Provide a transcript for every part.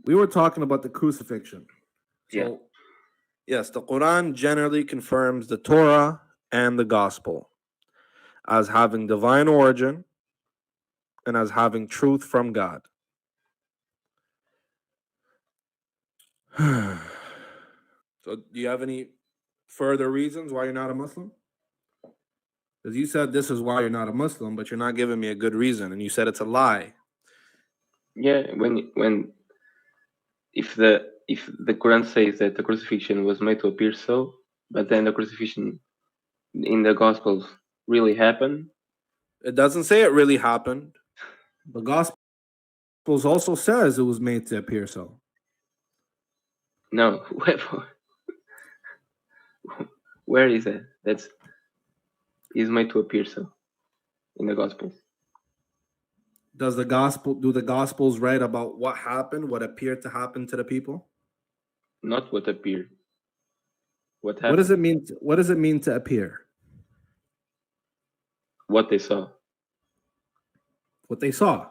we were talking about the crucifixion. So, Yeah. yes, the Quran generally confirms the Torah and the Gospel as having divine origin and as having truth from God. So, do you have any further reasons why you're not a Muslim? Because you said this is why you're not a Muslim, but you're not giving me a good reason, and you said it's a lie. Yeah, when if the Quran says that the crucifixion was made to appear so, but then the crucifixion in the Gospels really happened. It doesn't say it really happened. The Gospels also says it was made to appear so. No, where is it? That's is made to appear so in the Gospels. Do the Gospels write about what happened, what appeared to happen to the people? Not what appeared. What happened? What does it mean? What does it mean to appear? What they saw. What they saw,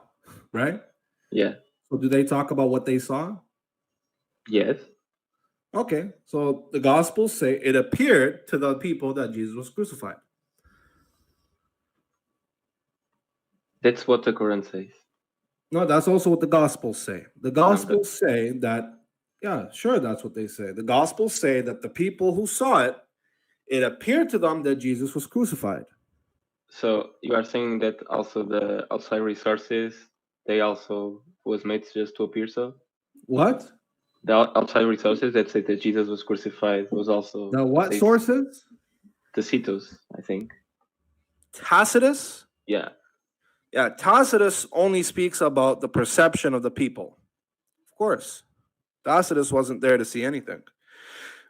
right? Yeah. So do they talk about what they saw? Yes. Okay. So the Gospels say it appeared to the people that Jesus was crucified. That's what the Quran says. No, that's also what the Gospels say. The Gospels say that, yeah, sure, that's what they say. The Gospels say that the people who saw it, it appeared to them that Jesus was crucified. So you are saying that also the outside resources, they also was made just to appear so? What? The outside resources that say that Jesus was crucified was also... The what sources? Tacitus, I think. Tacitus? Yeah. Yeah, Tacitus only speaks about the perception of the people. Of course. Tacitus wasn't there to see anything.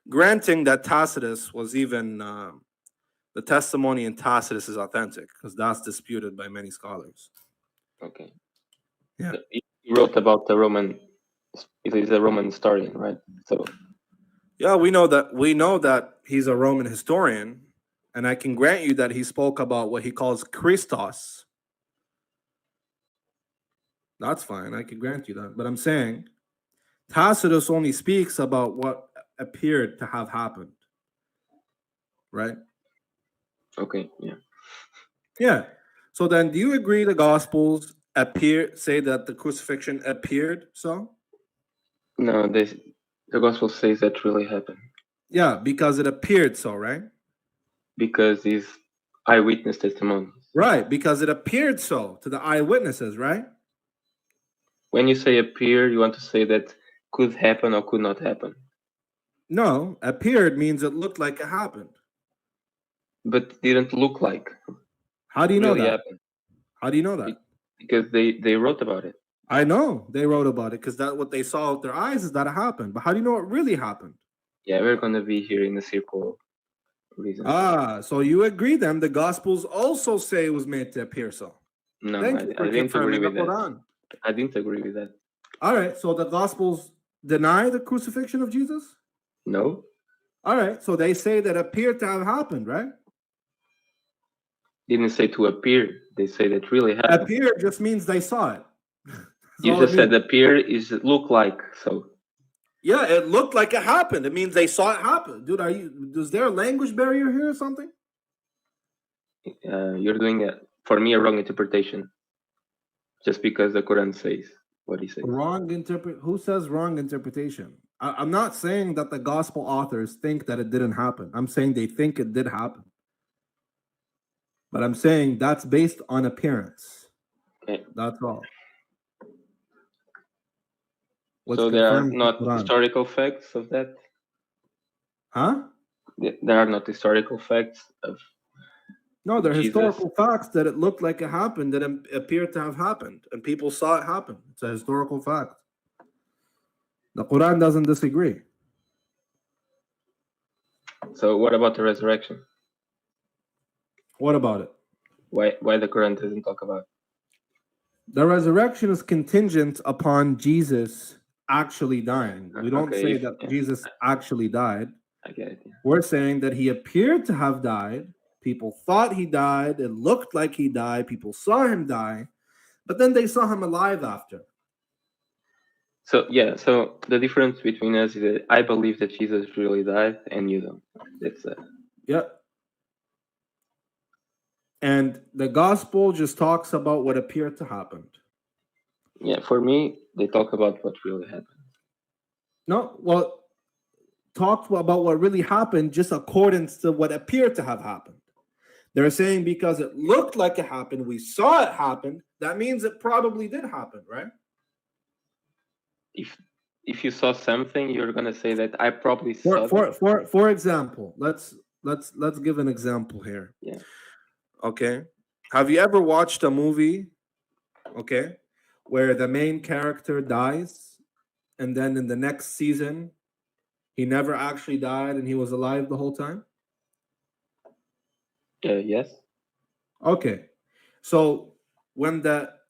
Granting that Tacitus was even... the testimony in Tacitus is authentic, because that's disputed by many scholars. Okay. Yeah. He wrote about the Roman... He's a Roman historian, right? So... Yeah, we know that he's a Roman historian, and I can grant you that he spoke about what he calls Christos. That's fine, I can grant you that. But I'm saying Tacitus only speaks about what appeared to have happened. Right? Okay, yeah. Yeah. So then do you agree the Gospels say that the crucifixion appeared so? No, the Gospel says that really happened. Yeah, because it appeared so, right? Because these eyewitness testimonies. Right, because it appeared so to the eyewitnesses, right? When you say appear, you want to say that could happen or could not happen. No, appeared means it looked like it happened. But didn't look like. How do you know really that? Happened. How do you know that? Because they wrote about it. I know they wrote about it because that's what they saw with their eyes is that it happened. But how do you know it really happened? Yeah, we're going to be here in a circle reason. So you agree then the Gospels also say it was made to appear so. No, I didn't agree with that. I didn't agree with that. All right, so the Gospels deny the crucifixion of Jesus? No. All right, so they say that appeared to have happened, right? Didn't say to appear. They say that really happened. Appear just means they saw it. You just said appear is look like so. Yeah, it looked like it happened. It means they saw it happen. Dude, is there a language barrier here or something? You're doing for me a wrong interpretation. Just because the Quran says what he says. Who says wrong interpretation? I'm not saying that the gospel authors think that it didn't happen. I'm saying they think it did happen. But I'm saying that's based on appearance. Okay. That's all. So there are not historical facts of that? Huh? There are not historical facts of... No, there are historical facts that it looked like it happened, that it appeared to have happened, and people saw it happen. It's a historical fact. The Quran doesn't disagree. So what about the resurrection? What about it? Why the Quran doesn't talk about it? The resurrection is contingent upon Jesus actually dying. We don't say that Jesus actually died. I get it. Yeah. We're saying that he appeared to have died. People thought he died. It looked like he died. People saw him die. But then they saw him alive after. So the difference between us is that I believe that Jesus really died, and you don't. That's Yeah. And the gospel just talks about what appeared to happen. yeah. For me, they talk about what really happened. No, well, talk about what really happened just according to what appeared to have happened. They're saying because it looked like it happened, we saw it happen, that means it probably did happen, right? If you saw something, you're gonna say that I probably saw that. For example, let's give an example here. Yeah. Okay. Have you ever watched a movie, okay, where the main character dies and then in the next season he never actually died and he was alive the whole time? Yes. Okay. So when that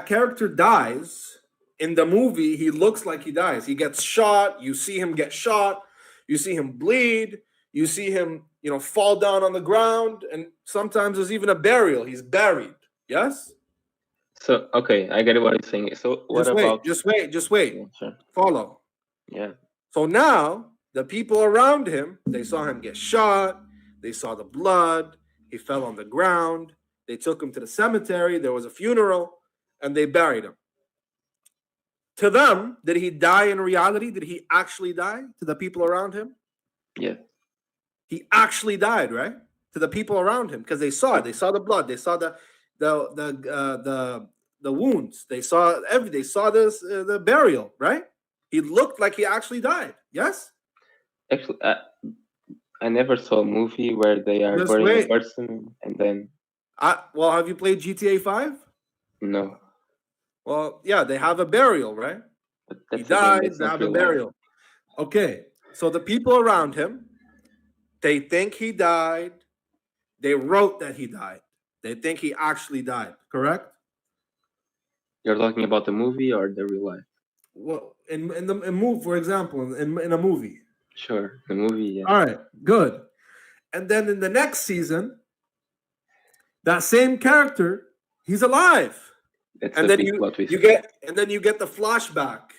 character dies in the movie, he looks like he dies. He gets shot, you see him get shot, you see him bleed, you see him, fall down on the ground, and sometimes there's even a burial. He's buried. Yes? So okay, I get what you're saying. So what about Just wait. Yeah, sure. Follow. Yeah. So now the people around him, they saw him get shot, they saw the blood, he fell on the ground, they took him to the cemetery, there was a funeral, and they buried him. To them, did he die in reality? Did he actually die to the people around him? Yeah. He actually died, right? To the people around him, because they saw it. They saw the blood. They saw the wounds. They saw everything. They saw this the burial, right? He looked like he actually died. Yes. Actually, I never saw a movie where they are burying a person and then. Well, have you played GTA 5? No. Well, yeah, they have a burial, right? He died. They have a burial. Okay, so the people around him, they think he died. They wrote that he died. They think he actually died. Correct? You're talking about the movie or the real life? Well, in movie, for example, in a movie. Sure, the movie. Yeah. All right, good. And then in the next season, that same character, he's alive. That's and a then big you plot twist. you get the flashback.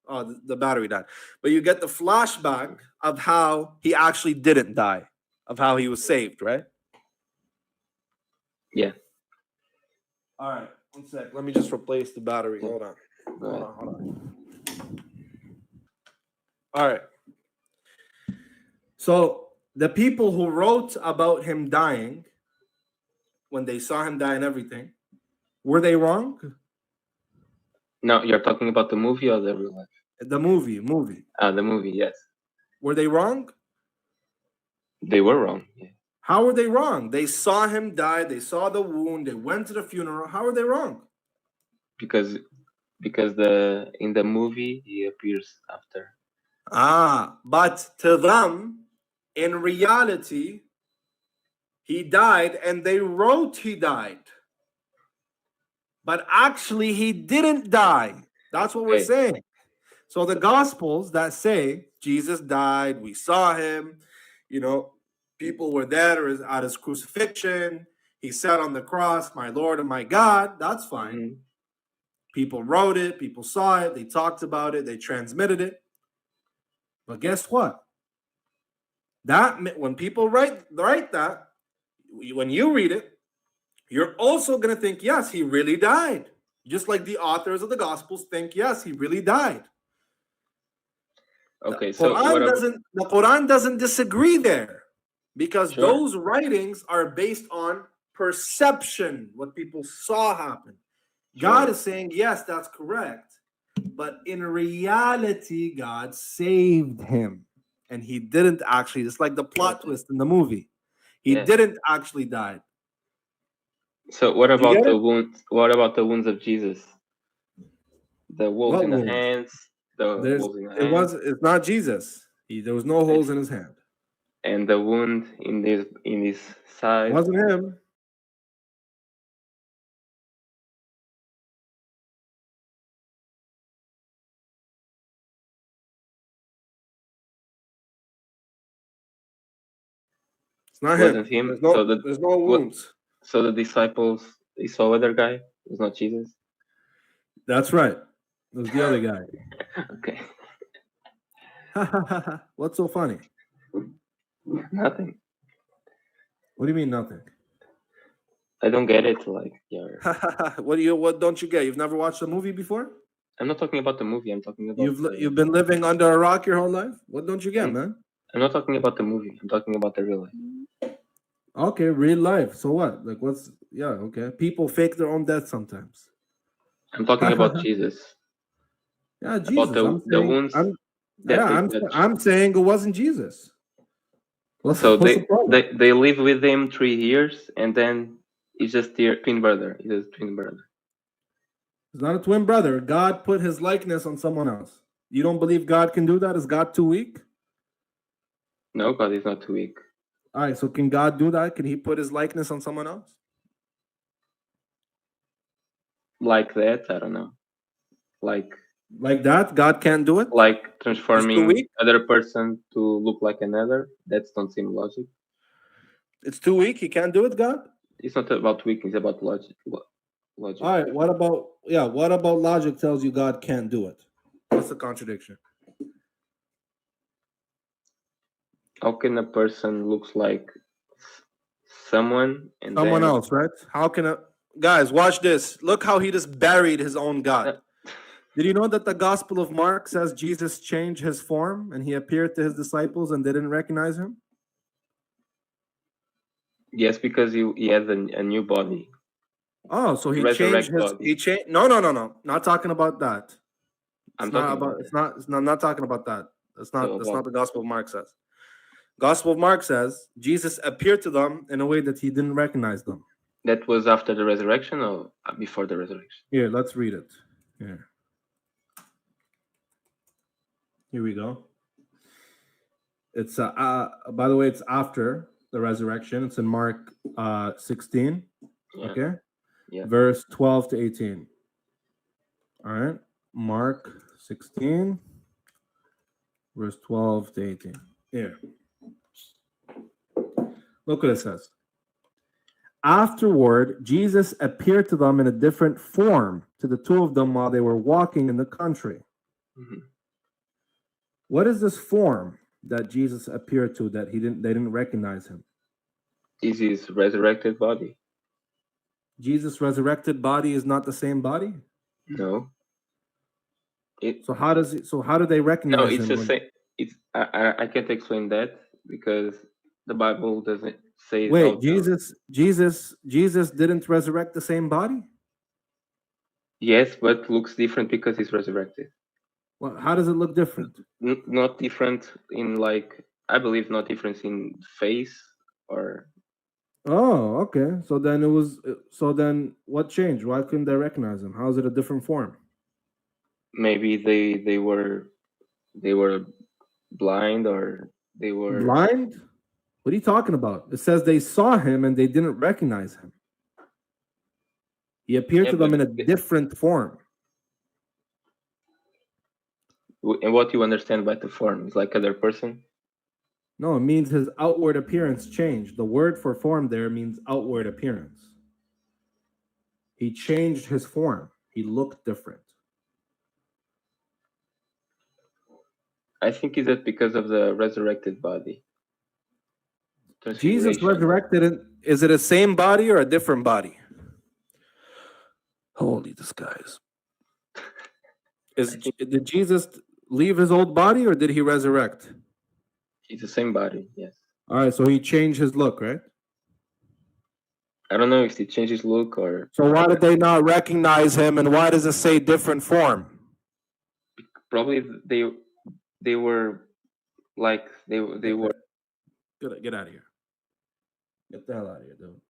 Oh, the battery died. But you get the flashback of how he actually didn't die, of how he was saved, right? Yeah. All right, 1 sec. Let me just replace the battery. Hold on. Hold on. All right. So the people who wrote about him dying, when they saw him die and everything, were they wrong? No, you're talking about the movie or the real life? The movie. The movie, yes. Were they wrong? They were wrong. Yeah. How were they wrong? They saw him die. They saw the wound. They went to the funeral. How are they wrong? Because in the movie he appears after. But to them, in reality, he died, and they wrote he died. But actually, he didn't die. That's what we're saying. So the Gospels that say Jesus died, we saw him, people were there at his crucifixion. He sat on the cross, my Lord and my God. That's fine. Mm-hmm. People wrote it. People saw it. They talked about it. They transmitted it. But guess what? That when people write that, when you read it, you're also going to think, yes, he really died. Just like the authors of the Gospels think, yes, he really died. Okay, the Quran doesn't disagree there, because those writings are based on perception, what people saw happen. God is saying, yes, that's correct. But in reality, God saved him. And he didn't actually, it's like the plot twist in the movie. He didn't actually die. So what about the wounds? What about the wounds of Jesus? The wounds in the hands. It's not Jesus. There was no holes in his hand. And the wound in his side. It wasn't him. It's not him. Him. There's no wounds. So the disciples, they saw other guy. It's not Jesus. That's right. It was the other guy. Okay, What's so funny? nothing. What do you mean nothing? I don't get it. Like, you're. What don't you get? You've never watched a movie before? I'm not talking about the movie. I'm talking about. You've been living under a rock your whole life? What don't you get, man? I'm not talking about the movie. I'm talking about the real life. Okay, real life. So what? Like okay. People fake their own death sometimes. I'm talking about Jesus. Yeah, Jesus. About the wounds I'm saying it wasn't Jesus. What's So the problem? they live with him 3 years, and then he's just their twin brother. He's a twin brother. It's not a twin brother. God put his likeness on someone else. You don't believe God can do that? Is God too weak? No, God is not too weak. All right, so can God do that? Can he put his likeness on someone else? Like that, I don't know. Like that? God can't do it? Like transforming weak? other person to look like another? That don't seem logic. It's too weak? He can't do it, God? It's not about weak, it's about logic. All right, what about logic tells you God can't do it? What's the contradiction? How can a person looks like someone and someone then... else, right? How can guys watch this? Look how he just buried his own God. Did you know that the Gospel of Mark says Jesus changed his form and he appeared to his disciples and they didn't recognize him? Yes, because he has a new body. Oh, so he Resurrect changed his body. he changed No. Not talking about that. I'm not talking about that. That's not the Gospel of Mark says. Gospel of Mark says Jesus appeared to them in a way that he didn't recognize them. That was after the resurrection or before the resurrection? Here, let's read it. Here we go. It's by the way, it's after the resurrection. It's in Mark 16. Yeah. Okay. Yeah. Verse 12 to 18. All right. Mark 16, verse 12 to 18. Here. Look what it says. Afterward, Jesus appeared to them in a different form to the two of them while they were walking in the country. Mm-hmm. What is this form that Jesus appeared to that they didn't recognize him? Is his resurrected body. Jesus' resurrected body is not the same body? No. So how do they recognize him? No, it's the same. I can't explain that because the Bible doesn't say. Wait, Jesus didn't resurrect the same body? Yes, but looks different because he's resurrected. Well, how does it look different? Not different in I believe not different in face or. Oh, okay. So then what changed? Why couldn't they recognize him? How is it a different form? Maybe they were blind or they were blind? What are you talking about? It says they saw him and they didn't recognize him. He appeared to them in a different form. And what you understand by the form is like other person? No, it means his outward appearance changed. The word for form there means outward appearance. He changed his form. He looked different. I think is that because of the resurrected body. Jesus resurrected. Is it a same body or a different body? Holy disguise. Did Jesus leave his old body or did he resurrect? It's the same body, yes. All right, so he changed his look, right? I don't know if he changed his look or... So why did they not recognize him and why does it say different form? Probably they were like, they were... Get out of here. Get the hell out of here, dude.